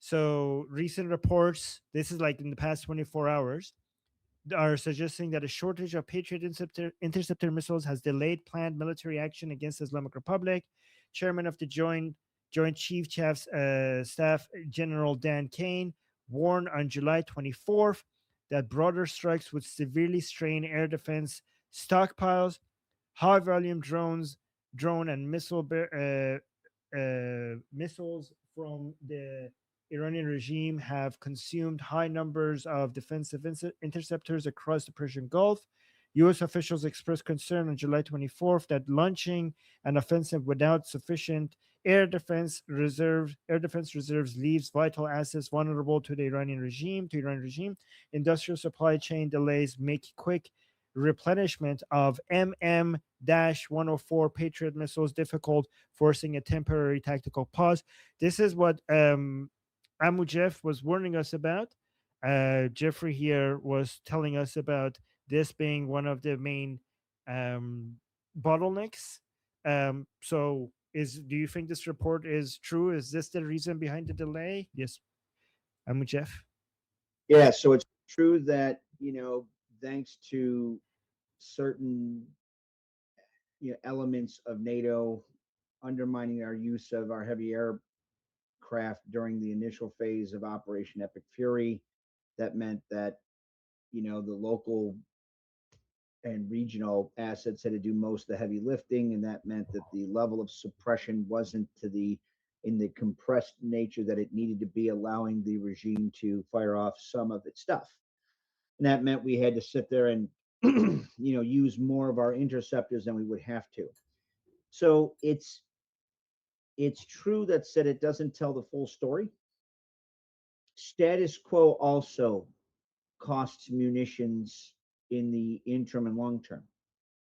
So recent reports, this is like in the past 24 hours, are suggesting that a shortage of Patriot interceptor missiles has delayed planned military action against the Islamic Republic. Chairman of the Joint Staff General Dan Kane warned on July 24th that broader strikes would severely strain air defense stockpiles. High volume drone and missiles from the Iranian regime have consumed high numbers of defensive interceptors across the Persian Gulf. U.S. officials expressed concern on July 24th that launching an offensive without sufficient air defense reserves leaves vital assets vulnerable to the Iranian regime. Industrial supply chain delays make quick replenishment of MM-104 Patriot missiles difficult, forcing a temporary tactical pause. This is what Amu Jeff was warning us about. Jeffrey here was telling us about this being one of the main bottlenecks. So, do you think this report is true? Is this the reason behind the delay? Yes, Amu Jeff. Yeah, so it's true that, thanks to certain elements of NATO undermining our use of our heavy aircraft during the initial phase of Operation Epic Fury, that meant that the local and regional assets had to do most of the heavy lifting, and that meant that the level of suppression wasn't in the compressed nature that it needed to be, allowing the regime to fire off some of its stuff. And that meant we had to sit there and use more of our interceptors than we would have to. So it's true that said it doesn't tell the full story. Status quo also costs munitions in the interim and long term,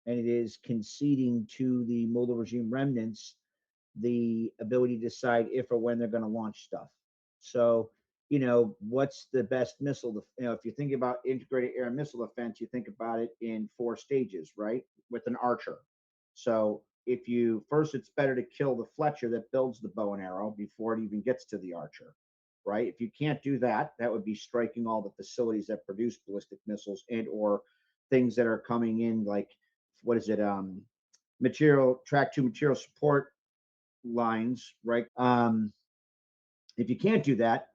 and it is conceding to the Mullah regime remnants the ability to decide if or when they're going to launch stuff. So, what's the best missile? If you think about integrated air and missile defense, you think about it in 4 stages, right? With an archer. So if you first, it's better to kill the Fletcher that builds the bow and arrow before it even gets to the archer, right? If you can't do that, that would be striking all the facilities that produce ballistic missiles and or things that are coming in, like what is it? Track 2 material support lines, right? If you can't do that,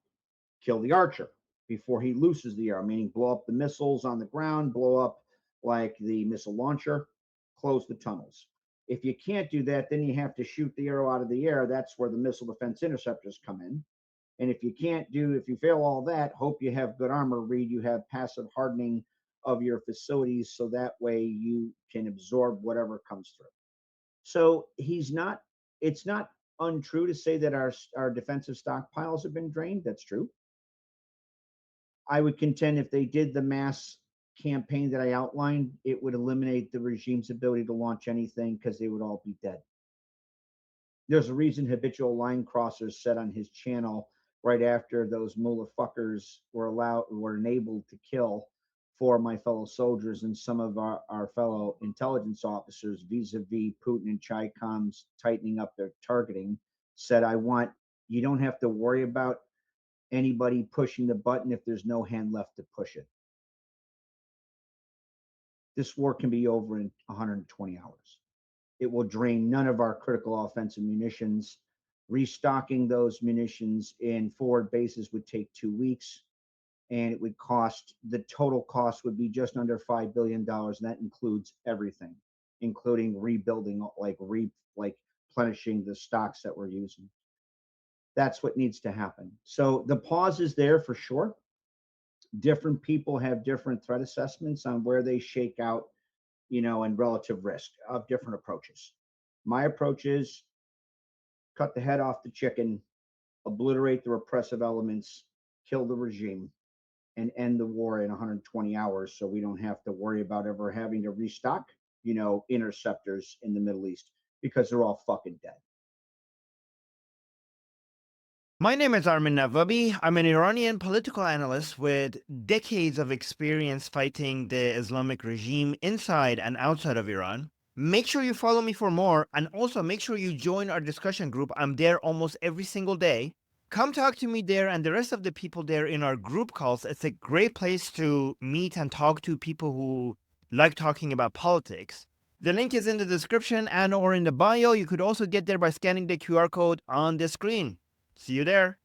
kill the archer before he looses the arrow, meaning blow up the missiles on the ground, blow up like the missile launcher, close the tunnels. If you can't do that, then you have to shoot the arrow out of the air. That's where the missile defense interceptors come in. And if you fail all that, hope you have good armor read, you have passive hardening of your facilities, so that way you can absorb whatever comes through. So it's not untrue to say that our defensive stockpiles have been drained. That's true. I would contend if they did the mass campaign that I outlined, it would eliminate the regime's ability to launch anything because they would all be dead. There's a reason habitual line crossers said on his channel right after those mullah fuckers were enabled to kill 4 of my fellow soldiers and some of our fellow intelligence officers vis-a-vis Putin and Chi-Com's tightening up their targeting, said, you don't have to worry about anybody pushing the button if there's no hand left to push it. This war can be over in 120 hours. It will drain none of our critical offensive munitions. Restocking those munitions in forward bases would take 2 weeks, and it would the total cost would be just under $5 billion, and that includes everything, including rebuilding, like replenishing the stocks that we're using. That's what needs to happen. So the pause is there for sure. Different people have different threat assessments on where they shake out, and relative risk of different approaches. My approach is cut the head off the chicken, obliterate the repressive elements, kill the regime, and end the war in 120 hours so we don't have to worry about ever having to restock, interceptors in the Middle East, because they're all fucking dead. My name is Armin Navabi. I'm an Iranian political analyst with decades of experience fighting the Islamic regime inside and outside of Iran. Make sure you follow me for more, and also make sure you join our discussion group. I'm there almost every single day. Come talk to me there and the rest of the people there in our group calls. It's a great place to meet and talk to people who like talking about politics. The link is in the description and or in the bio. You could also get there by scanning the QR code on the screen. See you there.